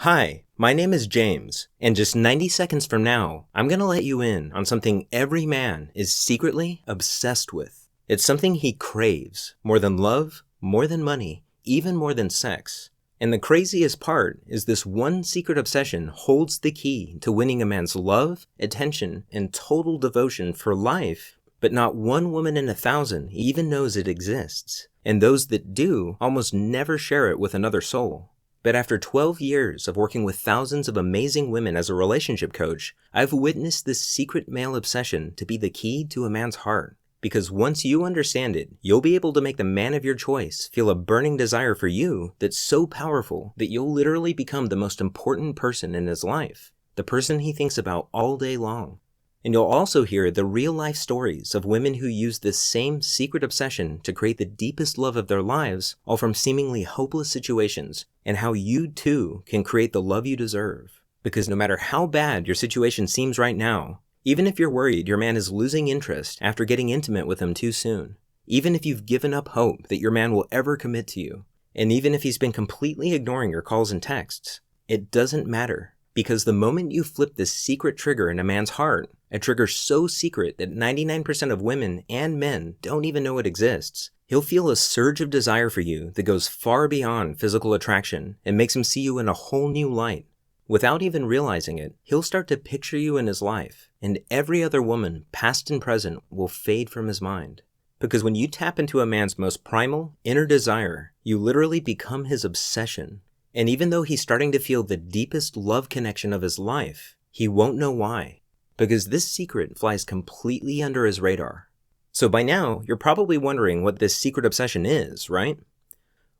Hi, my name is James, and just 90 seconds from now, I'm gonna let you in on something every man is secretly obsessed with. It's something he craves, more than love, more than money, even more than sex. And the craziest part is this one secret obsession holds the key to winning a man's love, attention, and total devotion for life. But not one woman in 1,000 even knows it exists, and those that do almost never share it with another soul. But after 12 years of working with thousands of amazing women as a relationship coach, I've witnessed this secret male obsession to be the key to a man's heart. Because once you understand it, you'll be able to make the man of your choice feel a burning desire for you that's so powerful that you'll literally become the most important person in his life, the person he thinks about all day long. And you'll also hear the real-life stories of women who use this same secret obsession to create the deepest love of their lives, all from seemingly hopeless situations, and how you too can create the love you deserve. Because no matter how bad your situation seems right now, even if you're worried your man is losing interest after getting intimate with him too soon, even if you've given up hope that your man will ever commit to you, and even if he's been completely ignoring your calls and texts, it doesn't matter. Because the moment you flip this secret trigger in a man's heart, a trigger so secret that 99% of women and men don't even know it exists, he'll feel a surge of desire for you that goes far beyond physical attraction and makes him see you in a whole new light. Without even realizing it, he'll start to picture you in his life, and every other woman, past and present, will fade from his mind. Because when you tap into a man's most primal, inner desire, you literally become his obsession. And even though he's starting to feel the deepest love connection of his life, he won't know why. Because this secret flies completely under his radar. So by now, you're probably wondering what this secret obsession is, right?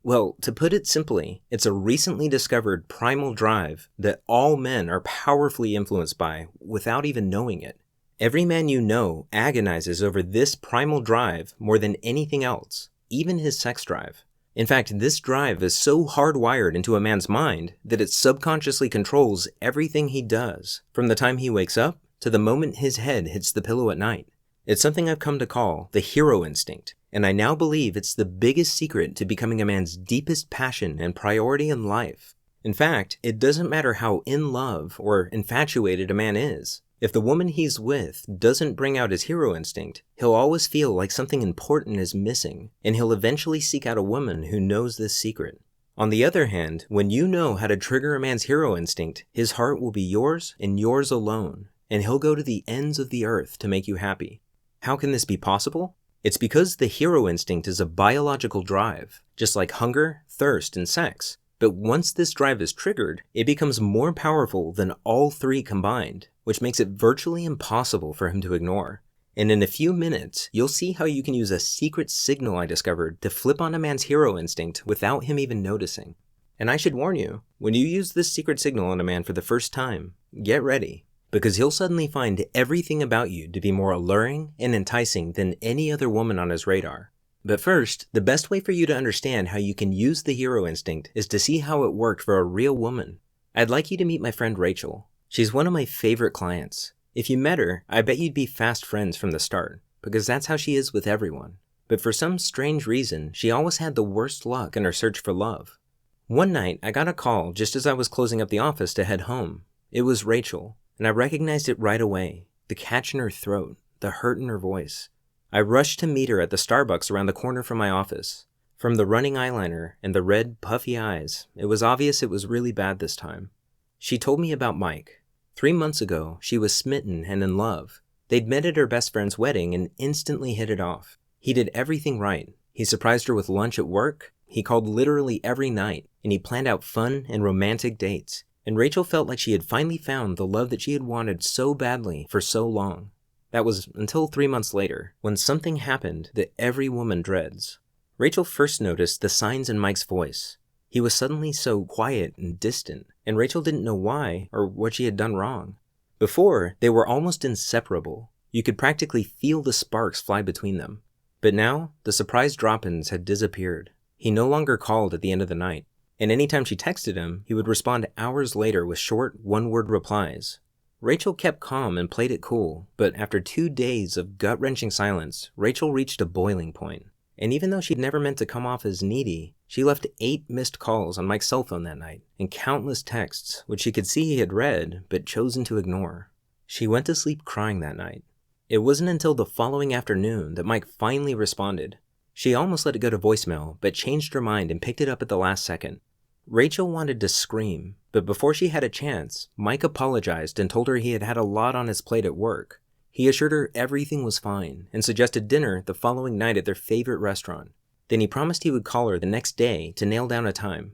Well, to put it simply, it's a recently discovered primal drive that all men are powerfully influenced by without even knowing it. Every man you know agonizes over this primal drive more than anything else, even his sex drive. In fact, this drive is so hardwired into a man's mind that it subconsciously controls everything he does, from the time he wakes up to the moment his head hits the pillow at night. It's something I've come to call the hero instinct, and I now believe it's the biggest secret to becoming a man's deepest passion and priority in life. In fact, it doesn't matter how in love or infatuated a man is. If the woman he's with doesn't bring out his hero instinct, he'll always feel like something important is missing, and he'll eventually seek out a woman who knows this secret. On the other hand, when you know how to trigger a man's hero instinct, his heart will be yours and yours alone, and he'll go to the ends of the earth to make you happy. How can this be possible? It's because the hero instinct is a biological drive, just like hunger, thirst, and sex. But once this drive is triggered, it becomes more powerful than all three combined, which makes it virtually impossible for him to ignore. And in a few minutes, you'll see how you can use a secret signal I discovered to flip on a man's hero instinct without him even noticing. And I should warn you, when you use this secret signal on a man for the first time, get ready, because he'll suddenly find everything about you to be more alluring and enticing than any other woman on his radar. But first, the best way for you to understand how you can use the hero instinct is to see how it worked for a real woman. I'd like you to meet my friend Rachel. She's one of my favorite clients. If you met her, I bet you'd be fast friends from the start, because that's how she is with everyone. But for some strange reason, she always had the worst luck in her search for love. One night, I got a call just as I was closing up the office to head home. It was Rachel, and I recognized it right away. The catch in her throat, the hurt in her voice. I rushed to meet her at the Starbucks around the corner from my office. From the running eyeliner and the red, puffy eyes, it was obvious it was really bad this time. She told me about Mike. 3 months ago, she was smitten and in love. They'd met at her best friend's wedding and instantly hit it off. He did everything right. He surprised her with lunch at work. He called literally every night, and he planned out fun and romantic dates. And Rachel felt like she had finally found the love that she had wanted so badly for so long. That was until 3 months later, when something happened that every woman dreads. Rachel first noticed the signs in Mike's voice. He was suddenly so quiet and distant, and Rachel didn't know why or what she had done wrong. Before, they were almost inseparable. You could practically feel the sparks fly between them. But now, the surprise drop-ins had disappeared. He no longer called at the end of the night, and anytime she texted him, he would respond hours later with short, one-word replies. Rachel kept calm and played it cool, but after 2 days of gut-wrenching silence, Rachel reached a boiling point. And even though she'd never meant to come off as needy, She left 8 missed calls on Mike's cell phone that night, and countless texts, which she could see he had read, but chosen to ignore. She went to sleep crying that night. It wasn't until the following afternoon that Mike finally responded. She almost let it go to voicemail, but changed her mind and picked it up at the last second. Rachel wanted to scream, but before she had a chance, Mike apologized and told her he had had a lot on his plate at work. He assured her everything was fine and suggested dinner the following night at their favorite restaurant. Then he promised he would call her the next day to nail down a time.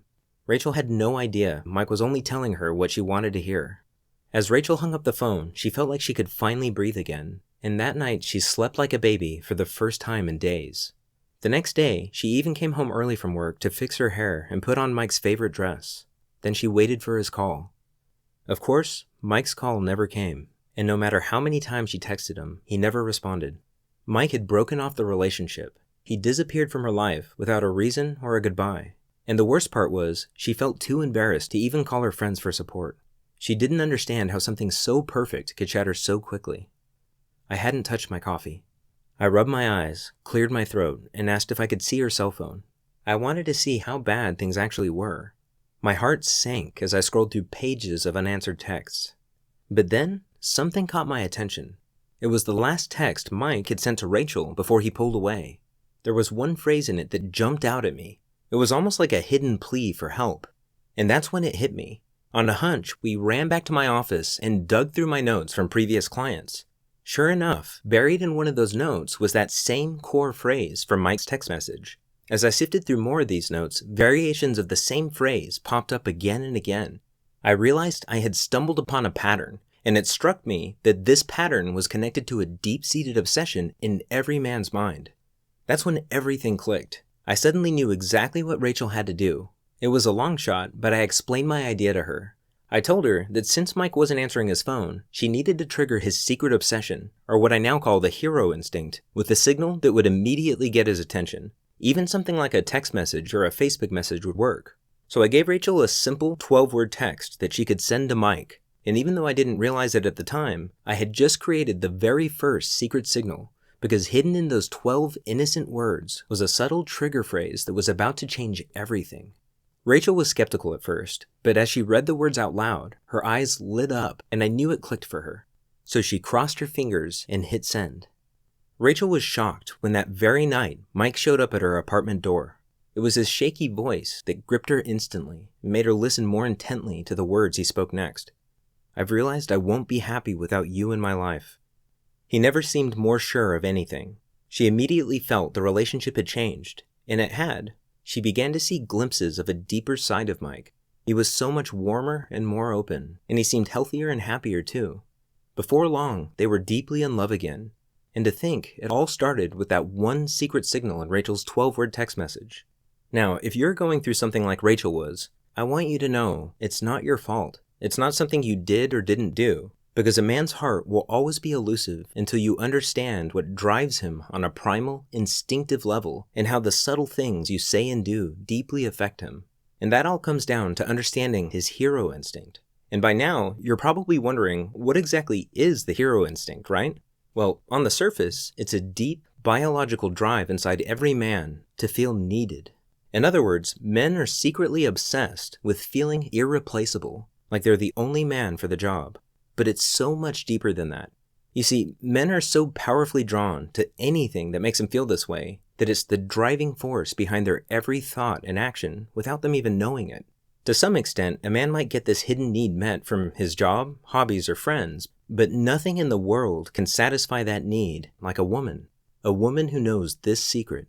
Rachel had no idea Mike was only telling her what she wanted to hear. As Rachel hung up the phone, she felt like she could finally breathe again, and that night she slept like a baby for the first time in days. The next day, she even came home early from work to fix her hair and put on Mike's favorite dress. Then she waited for his call. Of course, Mike's call never came, and no matter how many times she texted him, he never responded. Mike had broken off the relationship. He disappeared from her life without a reason or a goodbye. And the worst part was, she felt too embarrassed to even call her friends for support. She didn't understand how something so perfect could shatter so quickly. I hadn't touched my coffee. I rubbed my eyes, cleared my throat, and asked if I could see her cell phone. I wanted to see how bad things actually were. My heart sank as I scrolled through pages of unanswered texts. But then, something caught my attention. It was the last text Mike had sent to Rachel before he pulled away. There was one phrase in it that jumped out at me. It was almost like a hidden plea for help. And that's when it hit me. On a hunch, we ran back to my office and dug through my notes from previous clients. Sure enough, buried in one of those notes was that same core phrase from Mike's text message. As I sifted through more of these notes, variations of the same phrase popped up again and again. I realized I had stumbled upon a pattern, and it struck me that this pattern was connected to a deep-seated obsession in every man's mind. That's when everything clicked. I suddenly knew exactly what Rachel had to do. It was a long shot, but I explained my idea to her. I told her that since Mike wasn't answering his phone, she needed to trigger his secret obsession, or what I now call the hero instinct, with a signal that would immediately get his attention. Even something like a text message or a Facebook message would work. So I gave Rachel a simple 12-word text that she could send to Mike, and even though I didn't realize it at the time, I had just created the very first secret signal, because hidden in those 12 innocent words was a subtle trigger phrase that was about to change everything. Rachel was skeptical at first, but as she read the words out loud, her eyes lit up and I knew it clicked for her. So she crossed her fingers and hit send. Rachel was shocked when that very night Mike showed up at her apartment door. It was his shaky voice that gripped her instantly and made her listen more intently to the words he spoke next. I've realized I won't be happy without you in my life. He never seemed more sure of anything. She immediately felt the relationship had changed, and it had. She began to see glimpses of a deeper side of Mike. He was so much warmer and more open, and he seemed healthier and happier too. Before long, they were deeply in love again. And to think, it all started with that one secret signal in Rachel's 12-word text message. Now, if you're going through something like Rachel was, I want you to know it's not your fault. It's not something you did or didn't do. Because a man's heart will always be elusive until you understand what drives him on a primal, instinctive level and how the subtle things you say and do deeply affect him. And that all comes down to understanding his hero instinct. And by now, you're probably wondering, what exactly is the hero instinct, right? Well, on the surface, it's a deep, biological drive inside every man to feel needed. In other words, men are secretly obsessed with feeling irreplaceable, like they're the only man for the job. But it's so much deeper than that. You see, men are so powerfully drawn to anything that makes them feel this way that it's the driving force behind their every thought and action without them even knowing it. To some extent, a man might get this hidden need met from his job, hobbies, or friends, but nothing in the world can satisfy that need like a woman who knows this secret.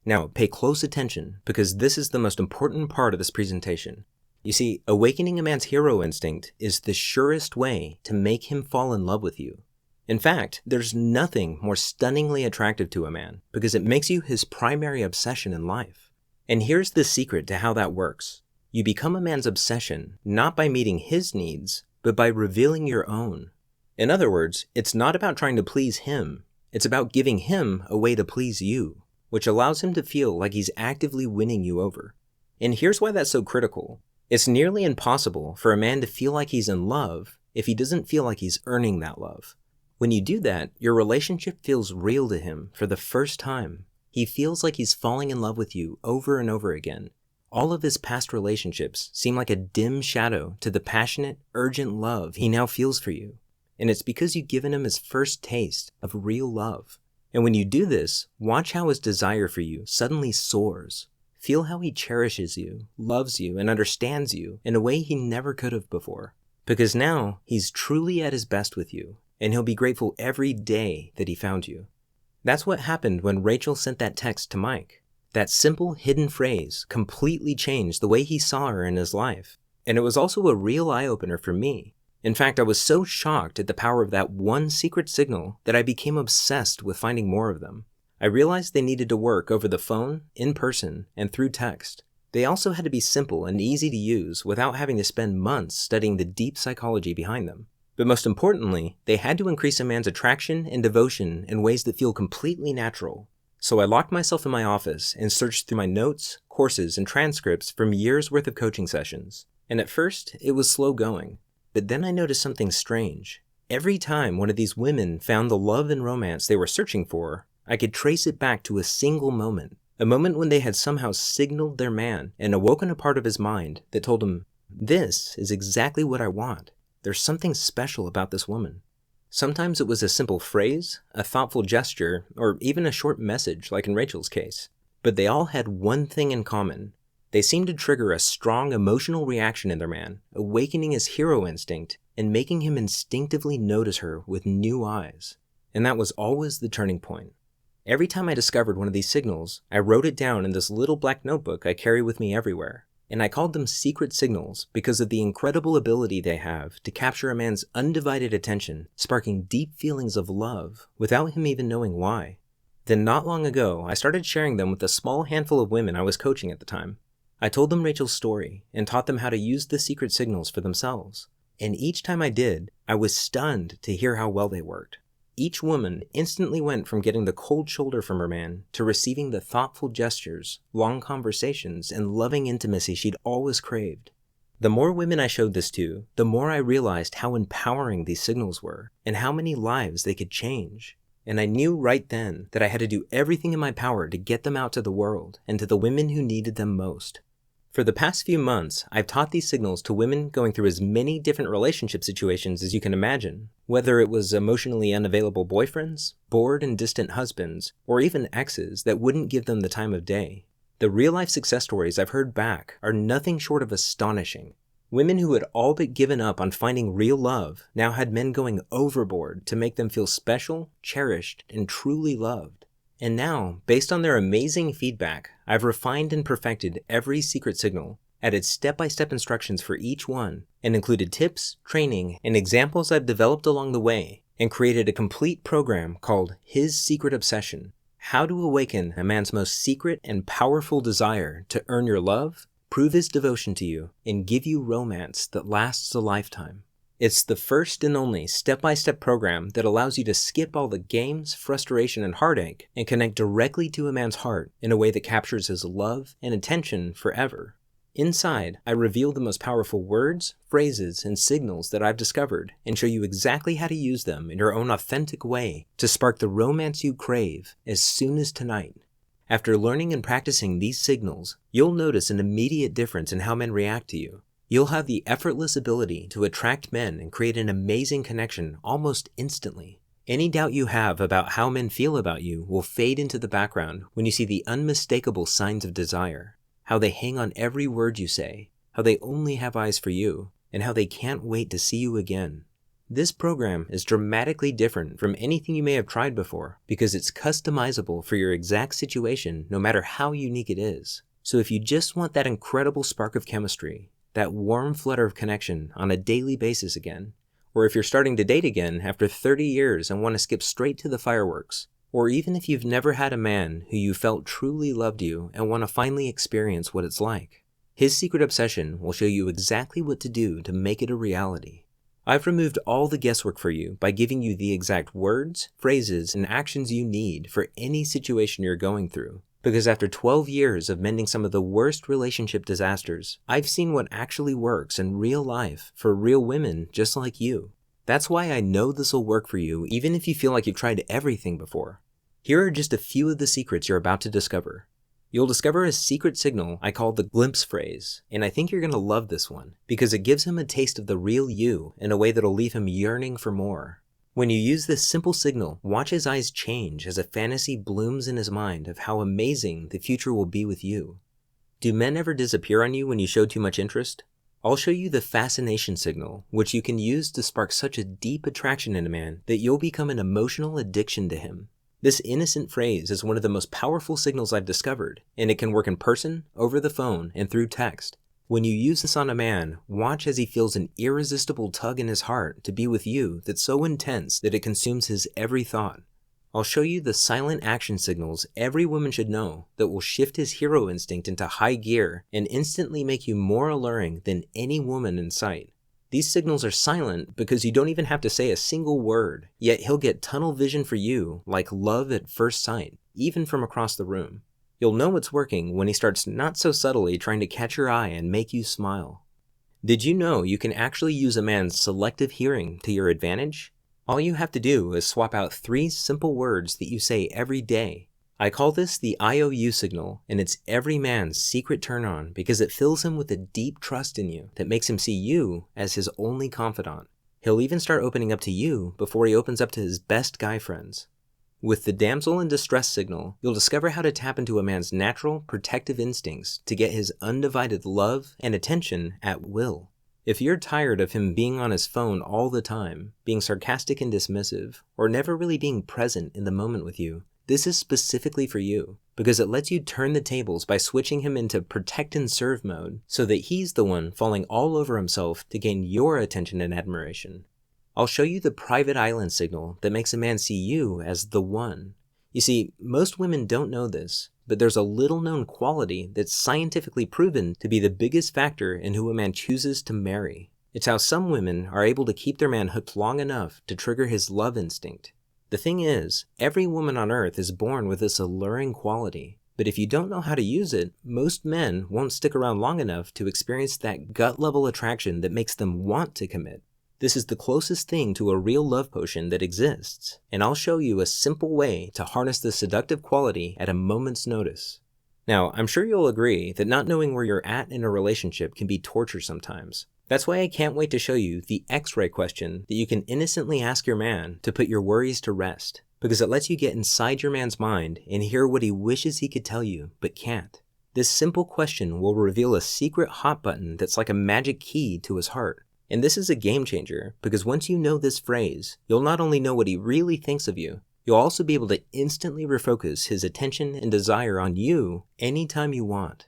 Now, pay close attention because this is the most important part of this presentation. You see, awakening a man's hero instinct is the surest way to make him fall in love with you. In fact, there's nothing more stunningly attractive to a man because it makes you his primary obsession in life. And here's the secret to how that works. You become a man's obsession not by meeting his needs, but by revealing your own. In other words, it's not about trying to please him. It's about giving him a way to please you, which allows him to feel like he's actively winning you over. And here's why that's so critical. It's nearly impossible for a man to feel like he's in love if he doesn't feel like he's earning that love. When you do that, your relationship feels real to him for the first time. He feels like he's falling in love with you over and over again, All of his past relationships seem like a dim shadow to the passionate, urgent love he now feels for you. And it's because you've given him his first taste of real love. And when you do this, watch how his desire for you suddenly soars. Feel how he cherishes you, loves you, and understands you in a way he never could have before. Because now, he's truly at his best with you, and he'll be grateful every day that he found you. That's what happened when Rachel sent that text to Mike. That simple hidden phrase completely changed the way he saw her in his life. And it was also a real eye-opener for me. In fact, I was so shocked at the power of that one secret signal that I became obsessed with finding more of them. I realized they needed to work over the phone, in person, and through text. They also had to be simple and easy to use without having to spend months studying the deep psychology behind them. But most importantly, they had to increase a man's attraction and devotion in ways that feel completely natural. So I locked myself in my office and searched through my notes, courses, and transcripts from years' worth of coaching sessions. And at first, it was slow going. But then I noticed something strange. Every time one of these women found the love and romance they were searching for, I could trace it back to a single moment. A moment when they had somehow signaled their man and awoken a part of his mind that told him, "This is exactly what I want. There's something special about this woman." Sometimes it was a simple phrase, a thoughtful gesture, or even a short message like in Rachel's case. But they all had one thing in common. They seemed to trigger a strong emotional reaction in their man, awakening his hero instinct and making him instinctively notice her with new eyes. And that was always the turning point. Every time I discovered one of these signals, I wrote it down in this little black notebook I carry with me everywhere. And I called them secret signals because of the incredible ability they have to capture a man's undivided attention, sparking deep feelings of love without him even knowing why. Then not long ago, I started sharing them with a small handful of women I was coaching at the time. I told them Rachel's story and taught them how to use the secret signals for themselves. And each time I did, I was stunned to hear how well they worked. Each woman instantly went from getting the cold shoulder from her man to receiving the thoughtful gestures, long conversations, and loving intimacy she'd always craved. The more women I showed this to, the more I realized how empowering these signals were and how many lives they could change. And I knew right then that I had to do everything in my power to get them out to the world and to the women who needed them most. For the past few months, I've taught these signals to women going through as many different relationship situations as you can imagine, whether it was emotionally unavailable boyfriends, bored and distant husbands, or even exes that wouldn't give them the time of day. The real-life success stories I've heard back are nothing short of astonishing. Women who had all but given up on finding real love now had men going overboard to make them feel special, cherished, and truly loved. And now, based on their amazing feedback, I've refined and perfected every secret signal, added step-by-step instructions for each one, and included tips, training, and examples I've developed along the way, and created a complete program called His Secret Obsession: How to Awaken a Man's Most Secret and Powerful Desire to Earn Your Love, Prove His Devotion to You, and Give You Romance that Lasts a Lifetime. It's the first and only step-by-step program that allows you to skip all the games, frustration, and heartache and connect directly to a man's heart in a way that captures his love and attention forever. Inside, I reveal the most powerful words, phrases, and signals that I've discovered and show you exactly how to use them in your own authentic way to spark the romance you crave as soon as tonight. After learning and practicing these signals, you'll notice an immediate difference in how men react to you. You'll have the effortless ability to attract men and create an amazing connection almost instantly. Any doubt you have about how men feel about you will fade into the background when you see the unmistakable signs of desire, how they hang on every word you say, how they only have eyes for you, and how they can't wait to see you again. This program is dramatically different from anything you may have tried before because it's customizable for your exact situation no matter how unique it is. So if you just want that incredible spark of chemistry, that warm flutter of connection on a daily basis again, or if you're starting to date again after 30 years and want to skip straight to the fireworks, or even if you've never had a man who you felt truly loved you and want to finally experience what it's like, His Secret Obsession will show you exactly what to do to make it a reality. I've removed all the guesswork for you by giving you the exact words, phrases, and actions you need for any situation you're going through. Because after 12 years of mending some of the worst relationship disasters, I've seen what actually works in real life for real women just like you. That's why I know this will work for you even if you feel like you've tried everything before. Here are just a few of the secrets you're about to discover. You'll discover a secret signal I call the glimpse phrase, and I think you're going to love this one because it gives him a taste of the real you in a way that'll leave him yearning for more. When you use this simple signal, watch his eyes change as a fantasy blooms in his mind of how amazing the future will be with you. Do men ever disappear on you when you show too much interest? I'll show you the fascination signal, which you can use to spark such a deep attraction in a man that you'll become an emotional addiction to him. This innocent phrase is one of the most powerful signals I've discovered, and it can work in person, over the phone, and through text. When you use this on a man, watch as he feels an irresistible tug in his heart to be with you that's so intense that it consumes his every thought. I'll show you the silent action signals every woman should know that will shift his hero instinct into high gear and instantly make you more alluring than any woman in sight. These signals are silent because you don't even have to say a single word, yet he'll get tunnel vision for you like love at first sight, even from across the room. You'll know it's working when he starts not so subtly trying to catch your eye and make you smile. Did you know you can actually use a man's selective hearing to your advantage? All you have to do is swap out 3 simple words that you say every day. I call this the IOU signal, and it's every man's secret turn-on because it fills him with a deep trust in you that makes him see you as his only confidant. He'll even start opening up to you before he opens up to his best guy friends. With the damsel in distress signal, you'll discover how to tap into a man's natural, protective instincts to get his undivided love and attention at will. If you're tired of him being on his phone all the time, being sarcastic and dismissive, or never really being present in the moment with you, this is specifically for you, because it lets you turn the tables by switching him into protect and serve mode so that he's the one falling all over himself to gain your attention and admiration. I'll show you the private island signal that makes a man see you as the one. You see, most women don't know this, but there's a little known quality that's scientifically proven to be the biggest factor in who a man chooses to marry. It's how some women are able to keep their man hooked long enough to trigger his love instinct. The thing is, every woman on earth is born with this alluring quality, but if you don't know how to use it, most men won't stick around long enough to experience that gut-level attraction that makes them want to commit. This is the closest thing to a real love potion that exists, and I'll show you a simple way to harness this seductive quality at a moment's notice. Now, I'm sure you'll agree that not knowing where you're at in a relationship can be torture sometimes. That's why I can't wait to show you the X-ray question that you can innocently ask your man to put your worries to rest, because it lets you get inside your man's mind and hear what he wishes he could tell you, but can't. This simple question will reveal a secret hot button that's like a magic key to his heart. And this is a game changer, because once you know this phrase, you'll not only know what he really thinks of you, you'll also be able to instantly refocus his attention and desire on you anytime you want.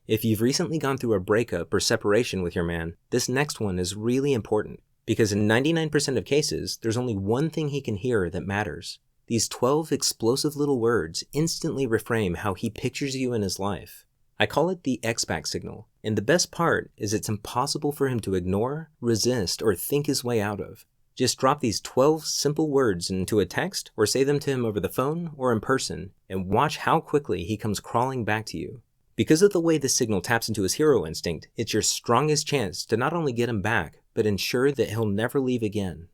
If you've recently gone through a breakup or separation with your man, this next one is really important, because in 99% of cases, there's only one thing he can hear that matters. These 12 explosive little words instantly reframe how he pictures you in his life. I call it the X-Back signal, and the best part is it's impossible for him to ignore, resist, or think his way out of. Just drop these 12 simple words into a text or say them to him over the phone or in person, and watch how quickly he comes crawling back to you. Because of the way this signal taps into his hero instinct, it's your strongest chance to not only get him back, but ensure that he'll never leave again.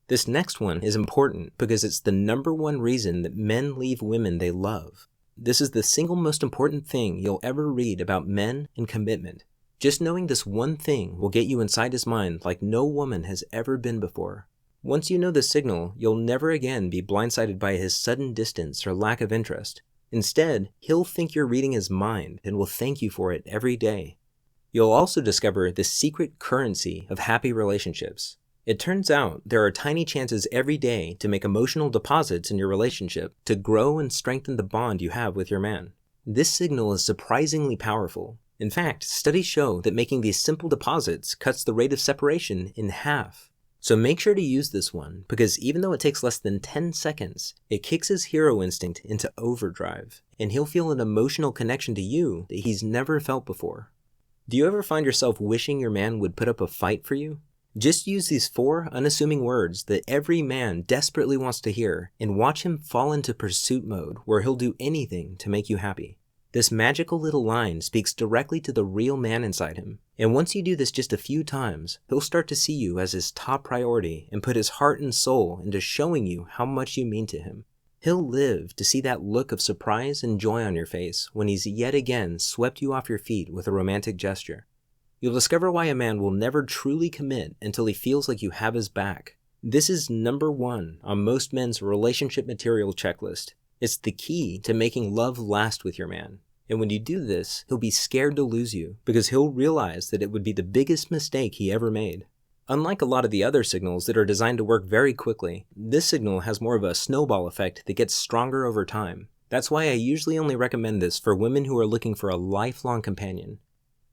This next one is important because it's the #1 reason that men leave women they love. This is the single most important thing you'll ever read about men and commitment. Just knowing this one thing will get you inside his mind like no woman has ever been before. Once you know this signal, you'll never again be blindsided by his sudden distance or lack of interest. Instead, he'll think you're reading his mind and will thank you for it every day. You'll also discover the secret currency of happy relationships. It turns out there are tiny chances every day to make emotional deposits in your relationship to grow and strengthen the bond you have with your man. This signal is surprisingly powerful. In fact, studies show that making these simple deposits cuts the rate of separation in half. So make sure to use this one, because even though it takes less than 10 seconds, it kicks his hero instinct into overdrive, and he'll feel an emotional connection to you that he's never felt before. Do you ever find yourself wishing your man would put up a fight for you? Just use these 4 unassuming words that every man desperately wants to hear and watch him fall into pursuit mode where he'll do anything to make you happy. This magical little line speaks directly to the real man inside him, and once you do this just a few times, he'll start to see you as his top priority and put his heart and soul into showing you how much you mean to him. He'll live to see that look of surprise and joy on your face when he's yet again swept you off your feet with a romantic gesture. You'll discover why a man will never truly commit until he feels like you have his back. This is number one on most men's relationship material checklist. It's the key to making love last with your man. And when you do this, he'll be scared to lose you because he'll realize that it would be the biggest mistake he ever made. Unlike a lot of the other signals that are designed to work very quickly, this signal has more of a snowball effect that gets stronger over time. That's why I usually only recommend this for women who are looking for a lifelong companion.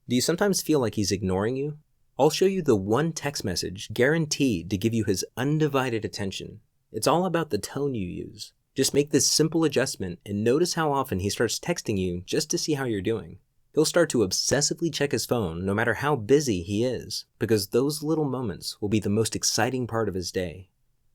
Do you sometimes feel like he's ignoring you? I'll show you the one text message guaranteed to give you his undivided attention. It's all about the tone you use. Just make this simple adjustment and notice how often he starts texting you just to see how you're doing. He'll start to obsessively check his phone no matter how busy he is, because those little moments will be the most exciting part of his day.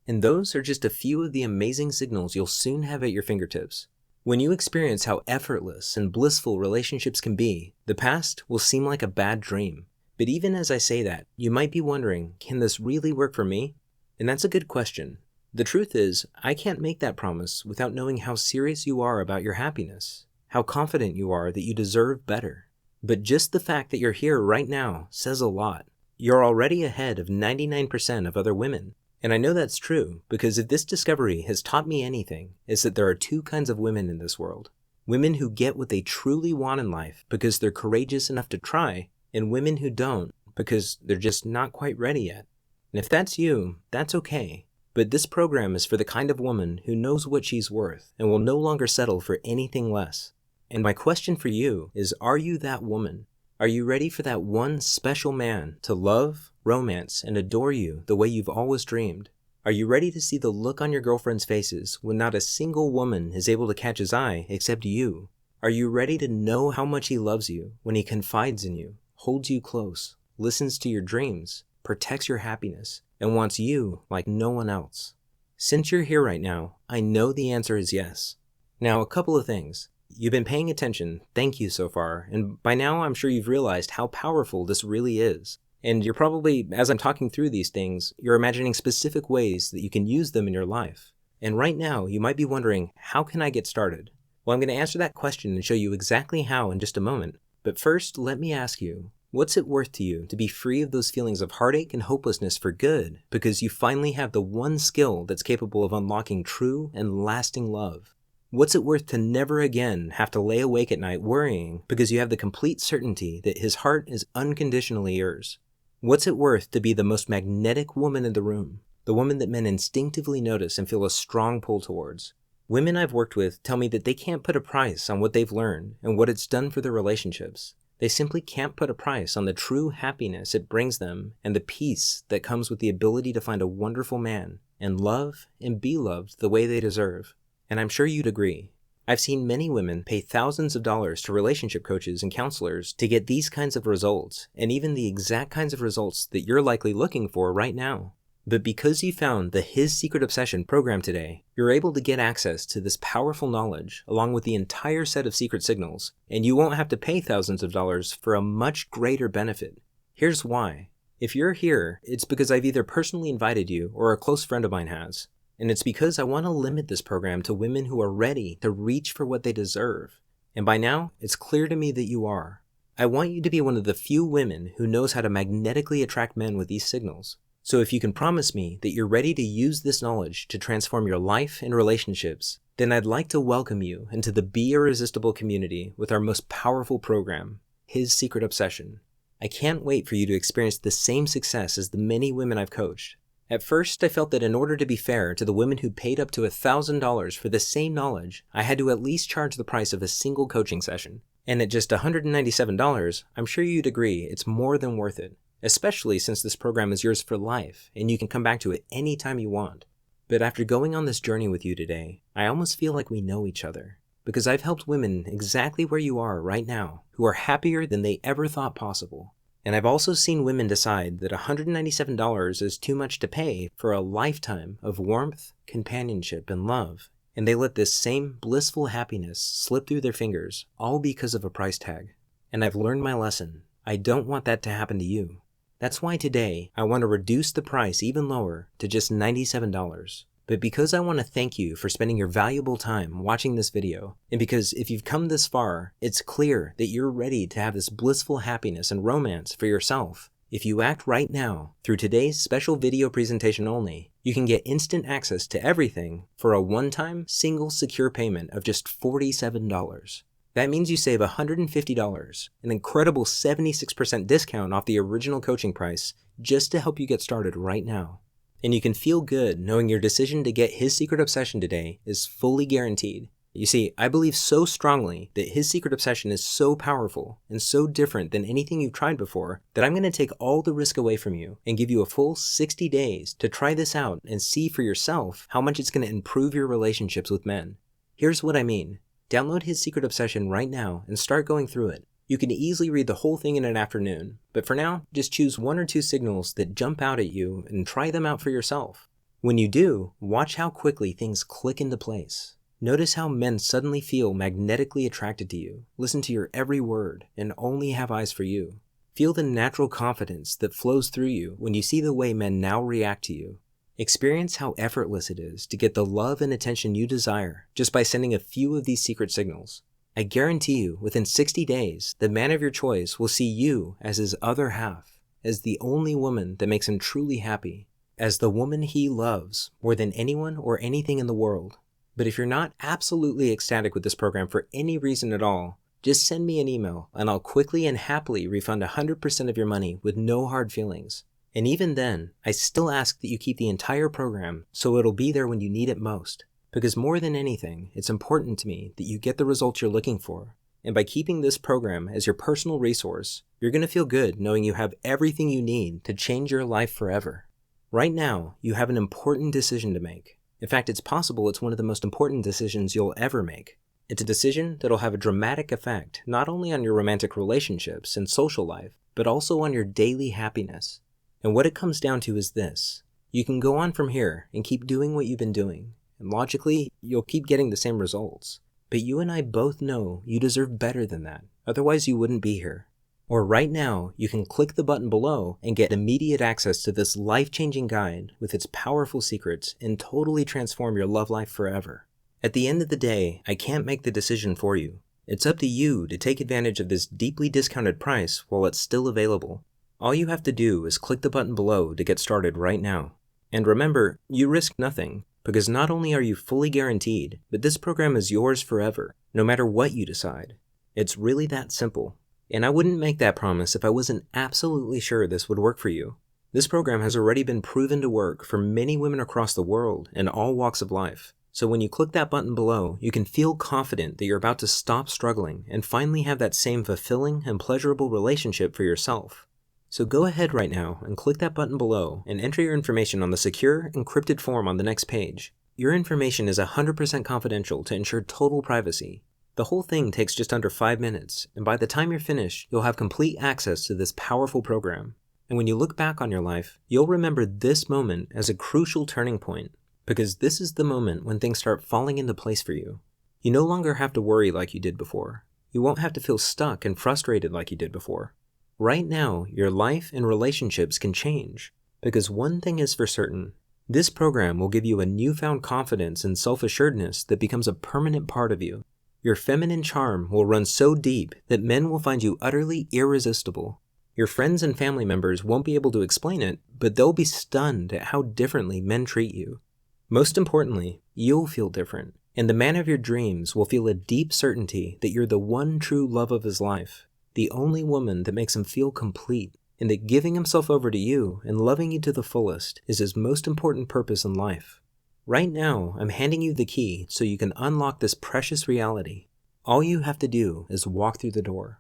And those are just a few of the amazing signals you'll soon have at your fingertips. When you experience how effortless and blissful relationships can be, the past will seem like a bad dream. But even as I say that, you might be wondering, can this really work for me? And that's a good question. The truth is, I can't make that promise without knowing how serious you are about your happiness, how confident you are that you deserve better. But just the fact that you're here right now says a lot. You're already ahead of 99% of other women. And I know that's true because if this discovery has taught me anything, it's that there are two kinds of women in this world. Women who get what they truly want in life because they're courageous enough to try, and women who don't because they're just not quite ready yet. And if that's you, that's okay. But this program is for the kind of woman who knows what she's worth and will no longer settle for anything less. And my question for you is, are you that woman? Are you ready for that one special man to love, romance, and adore you the way you've always dreamed? Are you ready to see the look on your girlfriend's faces when not a single woman is able to catch his eye except you? Are you ready to know how much he loves you when he confides in you, holds you close, listens to your dreams, protects your happiness, and wants you like no one else? Since you're here right now, I know the answer is yes. Now, a couple of things. You've been paying attention, thank you so far, and by now I'm sure you've realized how powerful this really is. And you're probably, as I'm talking through these things, you're imagining specific ways that you can use them in your life. And right now, you might be wondering, how can I get started? Well, I'm going to answer that question and show you exactly how in just a moment. But first, let me ask you, what's it worth to you to be free of those feelings of heartache and hopelessness for good because you finally have the one skill that's capable of unlocking true and lasting love? What's it worth to never again have to lay awake at night worrying because you have the complete certainty that his heart is unconditionally yours? What's it worth to be the most magnetic woman in the room, the woman that men instinctively notice and feel a strong pull towards? Women I've worked with tell me that they can't put a price on what they've learned and what it's done for their relationships. They simply can't put a price on the true happiness it brings them and the peace that comes with the ability to find a wonderful man and love and be loved the way they deserve. And I'm sure you'd agree. I've seen many women pay thousands of dollars to relationship coaches and counselors to get these kinds of results, and even the exact kinds of results that you're likely looking for right now. But because you found the His Secret Obsession program today, you're able to get access to this powerful knowledge along with the entire set of secret signals, and you won't have to pay thousands of dollars for a much greater benefit. Here's why. If you're here, it's because I've either personally invited you or a close friend of mine has. And it's because I want to limit this program to women who are ready to reach for what they deserve. And by now, it's clear to me that you are. I want you to be one of the few women who knows how to magnetically attract men with these signals. So if you can promise me that you're ready to use this knowledge to transform your life and relationships, then I'd like to welcome you into the Be Irresistible community with our most powerful program, His Secret Obsession. I can't wait for you to experience the same success as the many women I've coached. At first, I felt that in order to be fair to the women who paid up to $1,000 for the same knowledge, I had to at least charge the price of a single coaching session. And at just $197, I'm sure you'd agree it's more than worth it, especially since this program is yours for life and you can come back to it anytime you want. But after going on this journey with you today, I almost feel like we know each other, because I've helped women exactly where you are right now who are happier than they ever thought possible. And I've also seen women decide that $197 is too much to pay for a lifetime of warmth, companionship, and love. And they let this same blissful happiness slip through their fingers, all because of a price tag. And I've learned my lesson. I don't want that to happen to you. That's why today I want to reduce the price even lower to just $97. but because I want to thank you for spending your valuable time watching this video, and because if you've come this far, it's clear that you're ready to have this blissful happiness and romance for yourself. If you act right now, through today's special video presentation only, you can get instant access to everything for a one-time, single, secure payment of just $47. That means you save $150, an incredible 76% discount off the original coaching price, just to help you get started right now. And you can feel good knowing your decision to get His Secret Obsession today is fully guaranteed. You see, I believe so strongly that His Secret Obsession is so powerful and so different than anything you've tried before that I'm going to take all the risk away from you and give you a full 60 days to try this out and see for yourself how much it's going to improve your relationships with men. Here's what I mean. Download His Secret Obsession right now and start going through it. You can easily read the whole thing in an afternoon, but for now, just choose 1 or 2 signals that jump out at you and try them out for yourself. When you do, watch how quickly things click into place. Notice how men suddenly feel magnetically attracted to you, listen to your every word, and only have eyes for you. Feel the natural confidence that flows through you when you see the way men now react to you. Experience how effortless it is to get the love and attention you desire just by sending a few of these secret signals. I guarantee you, within 60 days, the man of your choice will see you as his other half, as the only woman that makes him truly happy, as the woman he loves more than anyone or anything in the world. But if you're not absolutely ecstatic with this program for any reason at all, just send me an email and I'll quickly and happily refund 100% of your money with no hard feelings. And even then, I still ask that you keep the entire program so it'll be there when you need it most. Because more than anything, it's important to me that you get the results you're looking for. And by keeping this program as your personal resource, you're going to feel good knowing you have everything you need to change your life forever. Right now, you have an important decision to make. In fact, it's possible it's one of the most important decisions you'll ever make. It's a decision that'll have a dramatic effect not only on your romantic relationships and social life, but also on your daily happiness. And what it comes down to is this. You can go on from here and keep doing what you've been doing, and logically, you'll keep getting the same results. But you and I both know you deserve better than that, otherwise you wouldn't be here. Or right now, you can click the button below and get immediate access to this life-changing guide with its powerful secrets and totally transform your love life forever. At the end of the day, I can't make the decision for you. It's up to you to take advantage of this deeply discounted price while it's still available. All you have to do is click the button below to get started right now. And remember, you risk nothing, because not only are you fully guaranteed, but this program is yours forever, no matter what you decide. It's really that simple. And I wouldn't make that promise if I wasn't absolutely sure this would work for you. This program has already been proven to work for many women across the world in all walks of life. So when you click that button below, you can feel confident that you're about to stop struggling and finally have that same fulfilling and pleasurable relationship for yourself. So go ahead right now and click that button below and enter your information on the secure, encrypted form on the next page. Your information is 100% confidential to ensure total privacy. The whole thing takes just under 5 minutes, and by the time you're finished, you'll have complete access to this powerful program. And when you look back on your life, you'll remember this moment as a crucial turning point, because this is the moment when things start falling into place for you. You no longer have to worry like you did before. You won't have to feel stuck and frustrated like you did before. Right now, your life and relationships can change, because one thing is for certain. This program will give you a newfound confidence and self-assuredness that becomes a permanent part of you. Your feminine charm will run so deep that men will find you utterly irresistible. Your friends and family members won't be able to explain it, but they'll be stunned at how differently men treat you. Most importantly, you'll feel different, and the man of your dreams will feel a deep certainty that you're the one true love of his life, the only woman that makes him feel complete, and that giving himself over to you and loving you to the fullest is his most important purpose in life. Right now, I'm handing you the key so you can unlock this precious reality. All you have to do is walk through the door.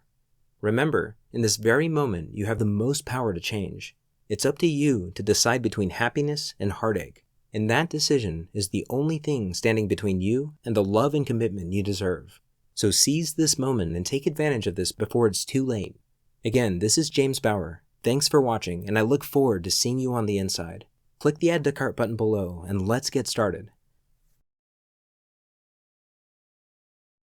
Remember, in this very moment, you have the most power to change. It's up to you to decide between happiness and heartache, and that decision is the only thing standing between you and the love and commitment you deserve. So seize this moment and take advantage of this before it's too late. Again, this is James Bauer. Thanks for watching, and I look forward to seeing you on the inside. Click the Add to Cart button below, and let's get started.